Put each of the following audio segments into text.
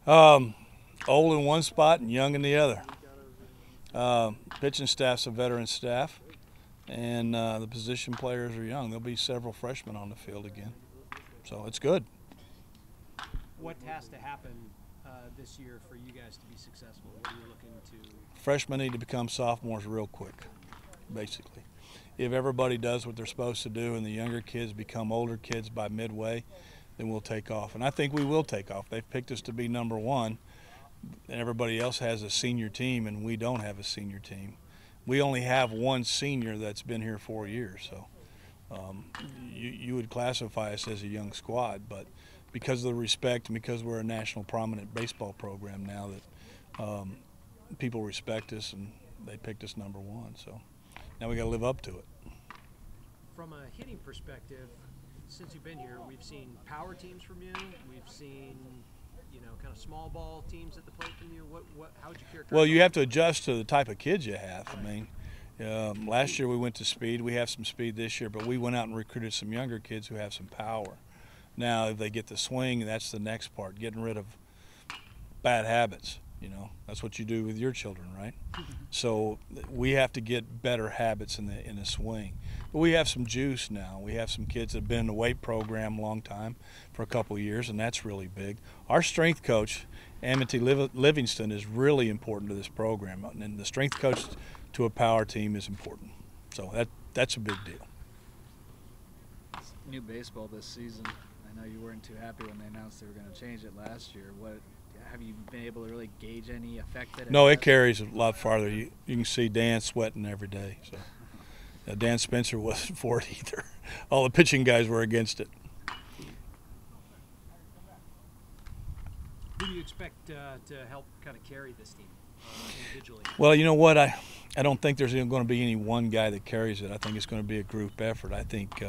Um, Old in one spot and young in the other. Pitching staff's a veteran staff, and the position players are young. There'll be several freshmen on the field again, so it's good. What has to happen this year for you guys to be successful? What are you looking to? Freshmen need to become sophomores real quick, basically. If everybody does what they're supposed to do and the younger kids become older kids by midway, then we'll take off. And I think we will take off. They've picked us to be number one, and everybody else has a senior team, and we don't have a senior team. We only have one senior that's been here 4 years, so you would classify us as a young squad, but because of the respect and because we're a national prominent baseball program now, that people respect us and they picked us number one. So now we got to live up to it. From a hitting perspective, since you've been here, we've seen power teams from you. We've seen, kind of small ball teams at the plate from you. How would you characterize? Well, you have to adjust to the type of kids you have. I mean, last year we went to speed. We have some speed this year, but we went out and recruited some younger kids who have some power. Now, if they get the swing, that's the next part, getting rid of bad habits. That's what you do with your children, right? So we have to get better habits in the swing. But we have some juice now. We have some kids that have been in the weight program a long time, for a couple of years, and that's really big. Our strength coach, Amity Livingston, is really important to this program, and the strength coach to a power team is important. So that's a big deal. It's new baseball this season. I know you weren't too happy when they announced they were going to change it last year. Have you been able to really gauge any effect that it No, has? it carries a lot farther. You can see Dan sweating every day. So Dan Spencer wasn't for it either. All the pitching guys were against it. Who do you expect to help kind of carry this team individually? Well, you know what? I don't think there's going to be any one guy that carries it. I think it's going to be a group effort. I think,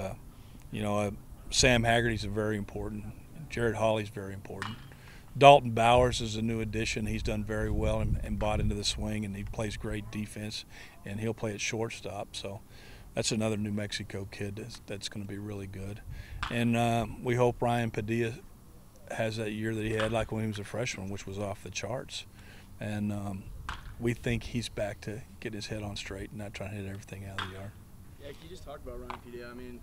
Sam Haggerty's very important. Jared Hawley's very important. Dalton Bowers is a new addition. He's done very well and bought into the swing, and he plays great defense, and he'll play at shortstop. So that's another New Mexico kid that's going to be really good. And we hope Ryan Padilla has that year that he had like when he was a freshman, which was off the charts. And we think he's back to get his head on straight and not trying to hit everything out of the yard. Yeah, can you just talk about Ryan Padilla? I mean,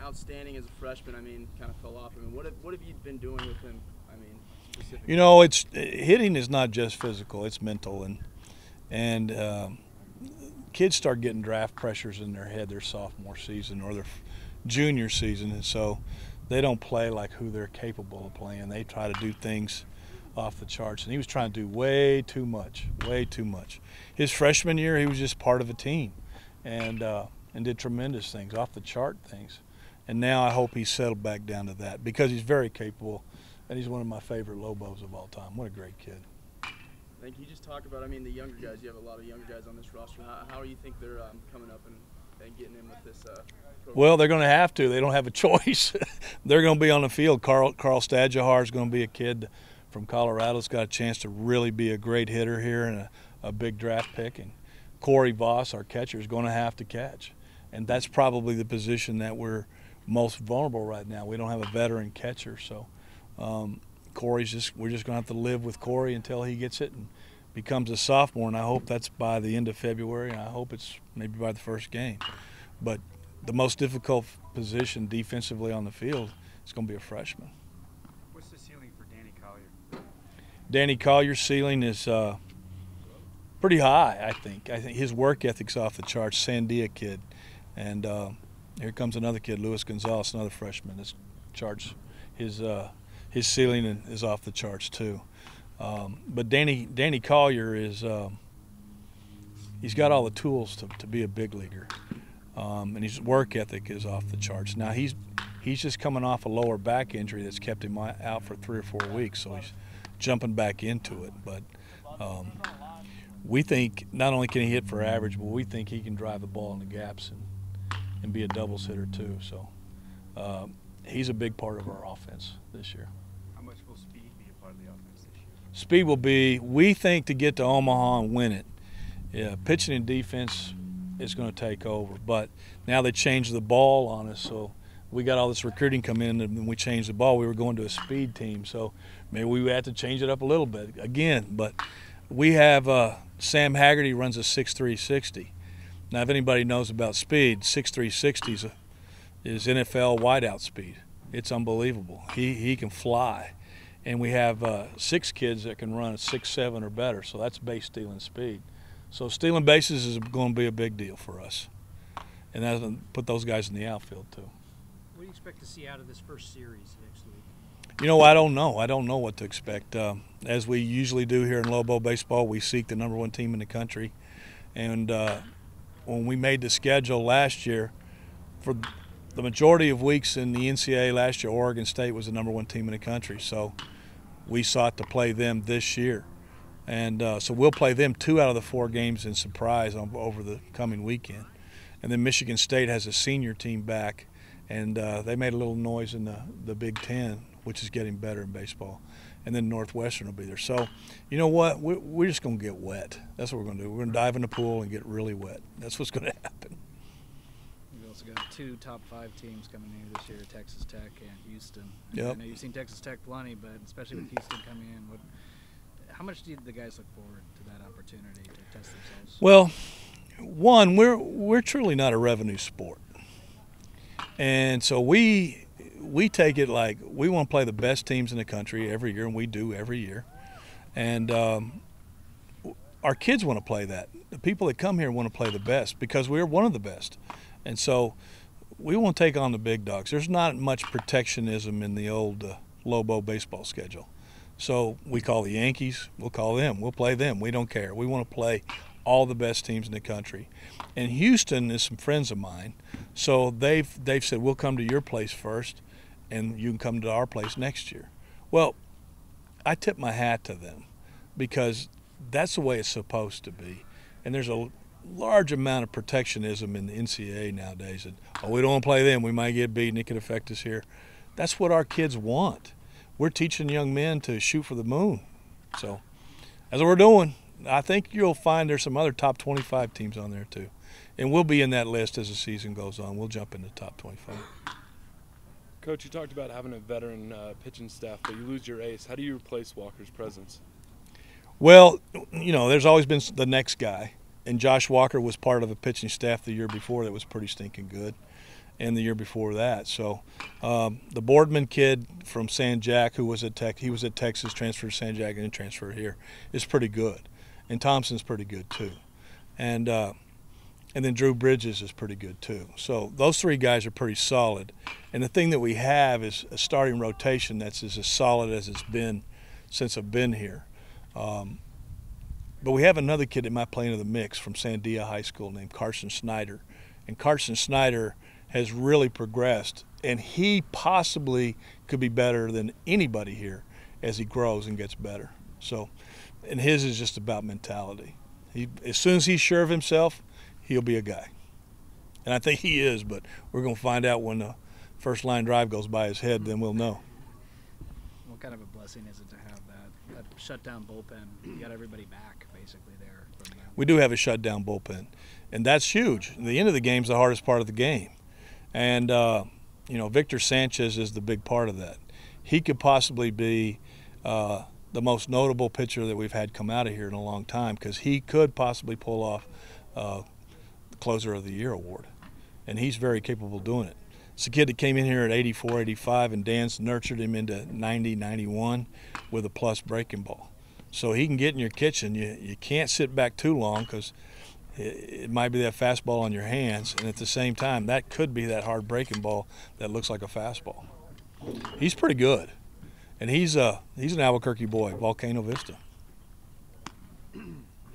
outstanding as a freshman. I mean, kind of fell off. I mean, what have you been doing with him? I mean, specifically. It's hitting is not just physical; it's mental, and kids start getting draft pressures in their head their sophomore season or their junior season, and so they don't play like who they're capable of playing. They try to do things off the charts, and he was trying to do way too much. His freshman year, he was just part of a team, and did tremendous things, off the chart things. And now I hope he's settled back down to that because he's very capable, and he's one of my favorite Lobos of all time. What a great kid. Thank you. Just talk about, I mean, the younger guys. You have a lot of younger guys on this roster. How do you think they're coming up and getting in with this program? Well, they're going to have to. They don't have a choice. They're going to be on the field. Carl Stadjahar is going to be a kid from Colorado. He's got a chance to really be a great hitter here and a big draft pick. And Corey Voss, our catcher, is going to have to catch. And that's probably the position that we're most vulnerable right now. We don't have a veteran catcher, so we're just going to have to live with Corey until he gets it and becomes a sophomore, and I hope that's by the end of February, and I hope it's maybe by the first game. But the most difficult position defensively on the field is going to be a freshman. What's the ceiling for Danny Collier? Danny Collier's ceiling is pretty high, I think. I think his work ethic's off the charts. Sandia kid, and here comes another kid, Luis Gonzalez, another freshman. This charts his ceiling is off the charts too. But Danny Collier is he's got all the tools to be a big leaguer, and his work ethic is off the charts. Now he's just coming off a lower back injury that's kept him out for 3 or 4 weeks, so he's jumping back into it. But we think not only can he hit for average, but we think he can drive the ball in the gaps and be a doubles hitter too. So he's a big part of our offense this year. How much will speed be a part of the offense this year? Speed will be, we think, to get to Omaha and win it. Yeah, pitching and defense is going to take over. But now they changed the ball on us, so we got all this recruiting come in and we changed the ball. We were going to a speed team, so maybe we had to change it up a little bit again. But we have Sam Haggerty runs a 6.3 60. Now, if anybody knows about speed, 6.3 60 is NFL wideout speed. It's unbelievable. He can fly. And we have 6 kids that can run a 6.7 or better, so that's base stealing speed. So stealing bases is going to be a big deal for us. And that'll put those guys in the outfield too. What do you expect to see out of this first series next week? You know, I don't know. I don't know what to expect. As we usually do here in Lobo baseball, we seek the #1 team in the country. And when we made the schedule last year, for the majority of weeks in the NCAA last year, Oregon State was the #1 team in the country. So we sought to play them this year. And so we'll play them 2 out of the 4 games in surprise over the coming weekend. And then Michigan State has a senior team back, and they made a little noise in the Big Ten, which is getting better in baseball. And then Northwestern will be there. So, you know what? We're just going to get wet. That's what we're going to do. We're going to dive in the pool and get really wet. That's what's going to happen. We've also got 2 top 5 teams coming in this year, Texas Tech and Houston. Yep. I know you've seen Texas Tech plenty, but especially with Houston coming in, how much do the guys look forward to that opportunity to test themselves? Well, one, we're truly not a revenue sport. And so we take it like we want to play the best teams in the country every year, and we do every year. And our kids want to play that. The people that come here want to play the best because we're one of the best. And so we won't take on the big dogs. There's not much protectionism in the old Lobo baseball schedule. So we call the Yankees, we'll call them, we'll play them. We don't care. We want to play all the best teams in the country. And Houston is some friends of mine, so they've said we'll come to your place first, and you can come to our place next year. Well, I tip my hat to them because that's the way it's supposed to be. And there's a large amount of protectionism in the NCAA nowadays. That, we don't want to play them. We might get beaten. It could affect us here. That's what our kids want. We're teaching young men to shoot for the moon. So that's what we're doing. I think you'll find there's some other top 25 teams on there too. And we'll be in that list as the season goes on. We'll jump into the top 25. Coach, you talked about having a veteran pitching staff, but you lose your ace. How do you replace Walker's presence? Well, you know, there's always been the next guy. And Josh Walker was part of a pitching staff the year before that was pretty stinking good, and the year before that. So the Boardman kid from San Jac, who was at he was at Texas, transferred to San Jac, and then transferred here, is pretty good. And Thompson's pretty good too. And then Drew Bridges is pretty good too. So those 3 guys are pretty solid. And the thing that we have is a starting rotation that's as solid as it's been since I've been here. But we have another kid that might play into the mix from Sandia High School named Carson Snyder. And Carson Snyder has really progressed, and he possibly could be better than anybody here as he grows and gets better. So, and his is just about mentality. As soon as he's sure of himself, he'll be a guy. And I think he is, but we're going to find out when the first line drive goes by his head, then we'll know. What kind of a blessing is it to have that shutdown bullpen? You got everybody back basically there. We do have a shutdown bullpen, and that's huge. The end of the game is the hardest part of the game. And, you know, Victor Sanchez is the big part of that. He could possibly be the most notable pitcher that we've had come out of here in a long time because he could possibly pull off the Closer of the Year award. And he's very capable of doing it. It's a kid that came in here at 84, 85, and Dan's nurtured him into 90, 91 with a plus breaking ball. So he can get in your kitchen. You can't sit back too long because it might be that fastball on your hands, and at the same time, that could be that hard breaking ball that looks like a fastball. He's pretty good, and he's an Albuquerque boy, Volcano Vista. The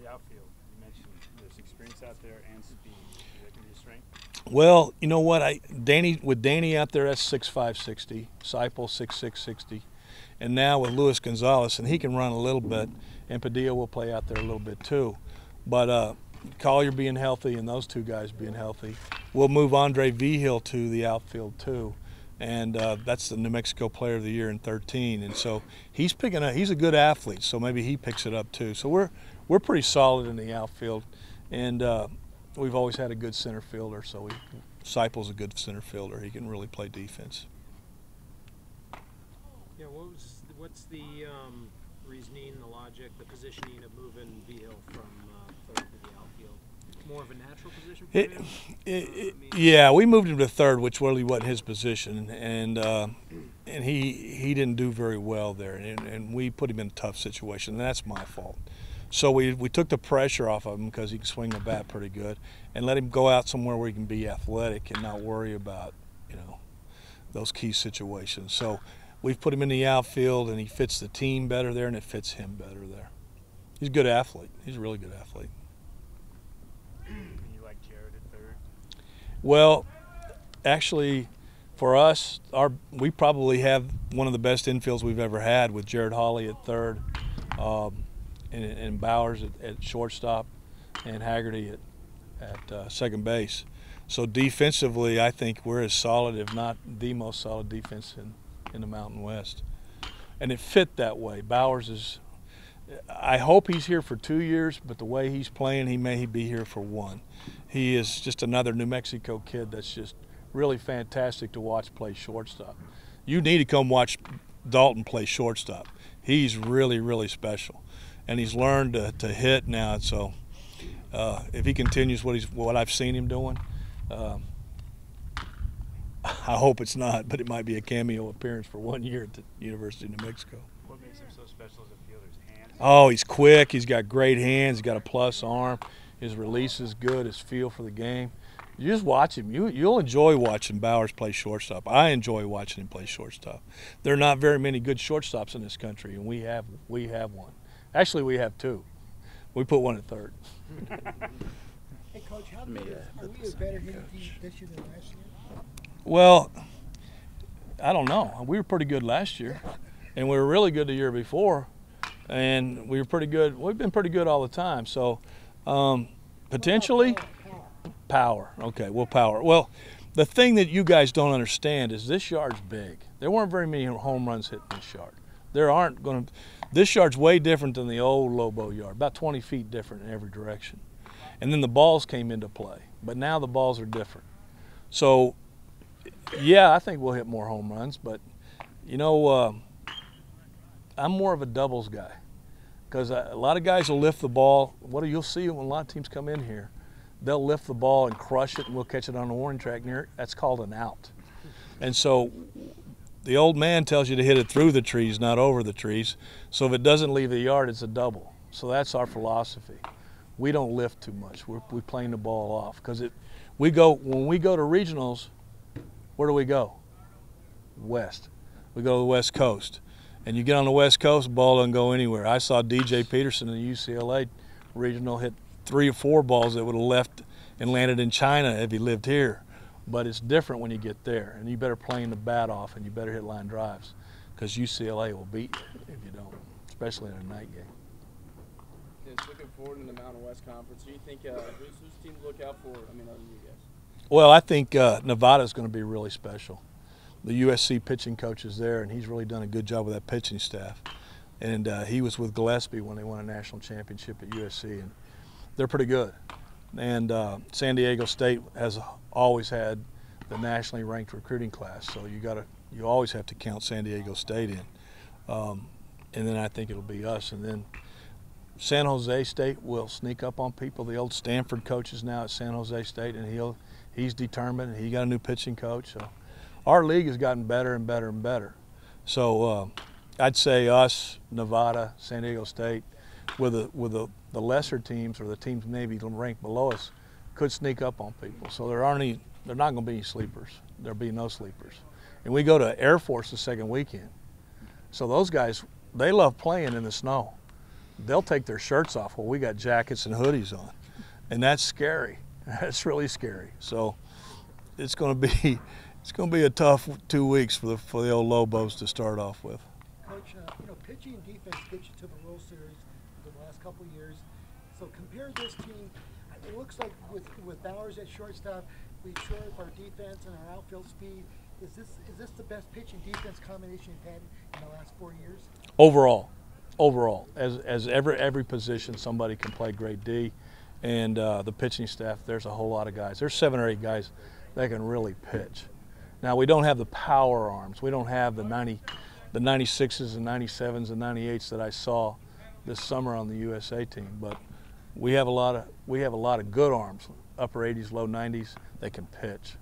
outfield, you mentioned there's experience out there and speed. Do that can be a strength? Well, you know what? With Danny out there, that's 6'5", 60. Seipel, 6'6", 60. And now with Luis Gonzalez, and he can run a little bit, and Padilla will play out there a little bit too. But Collier being healthy and those 2 guys being healthy, we'll move Andre Vigil to the outfield too. And that's the New Mexico Player of the Year in 13. And so he's picking up. He's a good athlete, so maybe he picks it up too. So we're pretty solid in the outfield, and we've always had a good center fielder, so Seipel's a good center fielder. He can really play defense. Yeah, what's the reasoning, the logic, the positioning of moving Vigil from third to the outfield? More of a natural position for him? Yeah, we moved him to third, which really wasn't his position, and he didn't do very well there, and we put him in a tough situation, and that's my fault. So we took the pressure off of him because he can swing the bat pretty good, and let him go out somewhere where he can be athletic and not worry about, those key situations. So we've put him in the outfield, and he fits the team better there, and it fits him better there. He's a good athlete. He's a really good athlete. And you like Jared at third? Well, actually, for us, we probably have one of the best infields we've ever had with Jared Hawley at third, and Bowers at shortstop, and Haggerty at second base. So defensively, I think we're as solid, if not the most solid defense in the Mountain West. And it fit that way. Bowers is, I hope he's here for 2 years, but the way he's playing, he may be here for 1. He is just another New Mexico kid that's just really fantastic to watch play shortstop. You need to come watch Dalton play shortstop. He's really, really special. And he's learned to hit now, so if he continues what I've seen him doing, I hope it's not, but it might be a cameo appearance for 1 year at the University of New Mexico. What makes him so special as a fielder? His hands? Oh, he's quick. He's got great hands. He's got a plus arm. His release is good. His feel for the game. You just watch him. You'll enjoy watching Bowers play shortstop. I enjoy watching him play shortstop. There are not very many good shortstops in this country, and we have one. Actually, we have 2. We put 1 at third. Hey, Coach, are we a better hitting team this year than last year? Well, I don't know. We were pretty good last year, and we were really good the year before, and we were pretty good. We've been pretty good all the time. So potentially power. Okay, well, power. Well, the thing that you guys don't understand is this yard's big. There weren't very many home runs hit in this yard. There aren't going to. This yard's way different than the old Lobo yard, about 20 feet different in every direction. And then the balls came into play, but now the balls are different. So, yeah, I think we'll hit more home runs, but, I'm more of a doubles guy because a lot of guys will lift the ball. You'll see when a lot of teams come in here, they'll lift the ball and crush it, and we'll catch it on the warning track near it. That's called an out. And so the old man tells you to hit it through the trees, not over the trees. So if it doesn't leave the yard, it's a double. So that's our philosophy. We don't lift too much. We're playing the ball off because when we go to regionals, where do we go? West. We go to the West Coast. And you get on the West Coast, the ball doesn't go anywhere. I saw DJ Peterson in the UCLA regional hit 3 or 4 balls that would have left and landed in China if he lived here. But it's different when you get there, and you better playing the bat off, and you better hit line drives because UCLA will beat you if you don't, especially in a night game. Just looking forward in the Mountain West Conference, do you think whose team to look out for? Other than you guys? Well, I think Nevada's going to be really special. The USC pitching coach is there, and he's really done a good job with that pitching staff. And he was with Gillespie when they won a national championship at USC, and they're pretty good. And San Diego State has always had the nationally ranked recruiting class, so you always have to count San Diego State in. And then I think it'll be us, and then San Jose State will sneak up on people. The old Stanford coach is now at San Jose State, and he's determined. He got a new pitching coach, so our league has gotten better and better and better. So I'd say us, Nevada, San Diego State, with the lesser teams or the teams maybe ranked below us, could sneak up on people. So they're not going to be any sleepers. There'll be no sleepers. And we go to Air Force the second weekend. So those guys, they love playing in the snow. They'll take their shirts off while we got jackets and hoodies on. And that's scary. That's really scary. So it's going to be a tough 2 weeks for the old Lobos to start off with. Coach, pitching and defense gets you to the World Series for the last couple of years. So compare this team. It looks like with Bowers at shortstop, we shore up our defense and our outfield speed. Is this the best pitching defense combination you've had in the last 4 years? Overall, as every position, somebody can play great D, and the pitching staff. There's a whole lot of guys. There's 7 or 8 guys that can really pitch. Now, we don't have the power arms. We don't have the 96s and 97s and 98s that I saw this summer on the USA team, but we have a lot of good arms, upper 80s, low 90s. They can pitch.